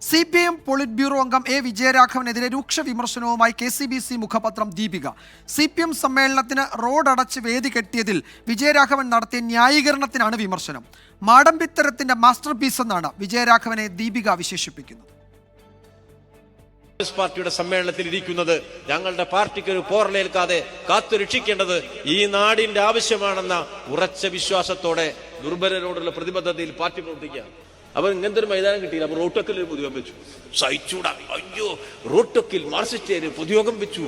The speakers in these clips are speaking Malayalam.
CPM പോളിറ്റ് ബ്യൂറോ അംഗം എ വിജയരാഘവനെതിരെ രൂക്ഷ വിമർശനവുമായി KCBC മുഖപത്രം ദീപിക. CPM സമ്മേളനത്തിന് റോഡ് അടച്ച് വേദി കെട്ടിയതിൽ വിജയരാഘവൻ നടത്തിയ ന്യായീകരണത്തിനാണ് വിമർശനം. മാടമ്പിത്തരത്തിന്റെ മാസ്റ്റർ പീസ് എന്നാണ് വിജയരാഘവനെ ദീപിക വിശേഷിപ്പിക്കുന്നത്. പാർട്ടിയുടെ സമ്മേളനത്തിൽ ഇരിക്കുന്നത് ഞങ്ങളുടെ പാർട്ടിക്ക് ഒരു പോറലേൽക്കാതെ കാത്തു രക്ഷിക്കേണ്ടത് ഈ നാടിന്റെ ആവശ്യമാണെന്ന ഉറച്ച വിശ്വാസത്തോടെ ദുർബലരോടുള്ള പ്രതിബദ്ധതയിൽ പാർട്ടി പ്രവർത്തിക്കുക. അവർ ഇങ്ങനത്തെ ഒരു മൈതാനം കിട്ടിയില്ല. അപ്പൊ റോട്ടൊക്കിൽ ഒരു പൊതുയോഗം വെച്ചു. സഹിച്ചൂടാ, അയ്യോ റോട്ടൊക്കിൽ മാർക്സിസ്റ്റ് പൊതുയോഗം വെച്ചു.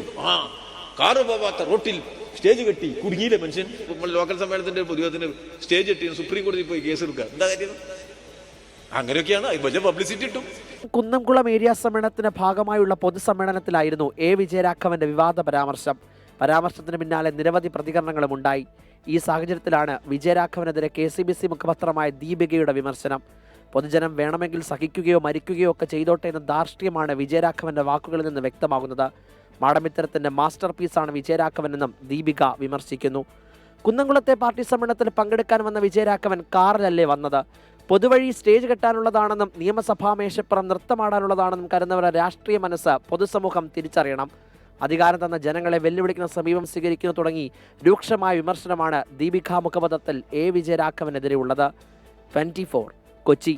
കാറ് പോവാത്ത റോട്ടിൽ സ്റ്റേജ് കെട്ടി കുടുങ്ങിയില്ലേ മനുഷ്യൻ. ലോക്കൽ സമ്മേളനത്തിന്റെ പൊതുയോഗത്തിന് സ്റ്റേജ് കെട്ടി സുപ്രീം കോടതിയിൽ പോയി കേസ് എടുക്കുക. എന്താ കാര്യം? അങ്ങനെയൊക്കെയാണ് വലിയ പബ്ലിസിറ്റി കിട്ടും. കുന്നംകുളം ഏരിയ സമ്മേളനത്തിന്റെ ഭാഗമായുള്ള പൊതുസമ്മേളനത്തിലായിരുന്നു എ വിജയരാഘവന്റെ വിവാദ പരാമർശത്തിന് പിന്നാലെ നിരവധി പ്രതികരണങ്ങളും ഉണ്ടായി. ഈ സാഹചര്യത്തിലാണ് വിജയരാഘവനെതിരെ KCBC മുഖപത്രമായ ദീപികയുടെ വിമർശനം. പൊതുജനം വേണമെങ്കിൽ സഹിക്കുകയോ മരിക്കുകയോ ഒക്കെ ചെയ്തോട്ടെ എന്ന ധാർഷ്ട്യമാണ് വിജയരാഘവന്റെ വാക്കുകളിൽ നിന്ന് വ്യക്തമാകുന്നത്. മാടമ്പിത്തരത്തിന്റെ മാസ്റ്റർ പീസാണ് വിജയരാഘവനെന്നും ദീപിക വിമർശിക്കുന്നു. കുന്നംകുളത്തെ പാർട്ടി സമ്മേളനത്തിൽ പങ്കെടുക്കാൻ വന്ന വിജയരാഘവൻ കാറിലല്ലേ വന്നത്? പൊതുവഴി സ്റ്റേജ് കെട്ടാനുള്ളതാണെന്നും നിയമസഭാ മേശപ്പുറം നൃത്തമാടാനുള്ളതാണെന്നും കരുതുന്നവരുടെ രാഷ്ട്രീയ മനസ്സ് പൊതുസമൂഹം തിരിച്ചറിയണം. അധികാരം തന്ന ജനങ്ങളെ വെല്ലുവിളിക്കുന്ന സമീപം സ്വീകരിക്കുന്നു തുടങ്ങി രൂക്ഷമായ വിമർശനമാണ് ദീപിക മുഖപത്രത്തിൽ എ വിജയരാഘവനെതിരെ ഉള്ളത്. 24 കൊച്ചി.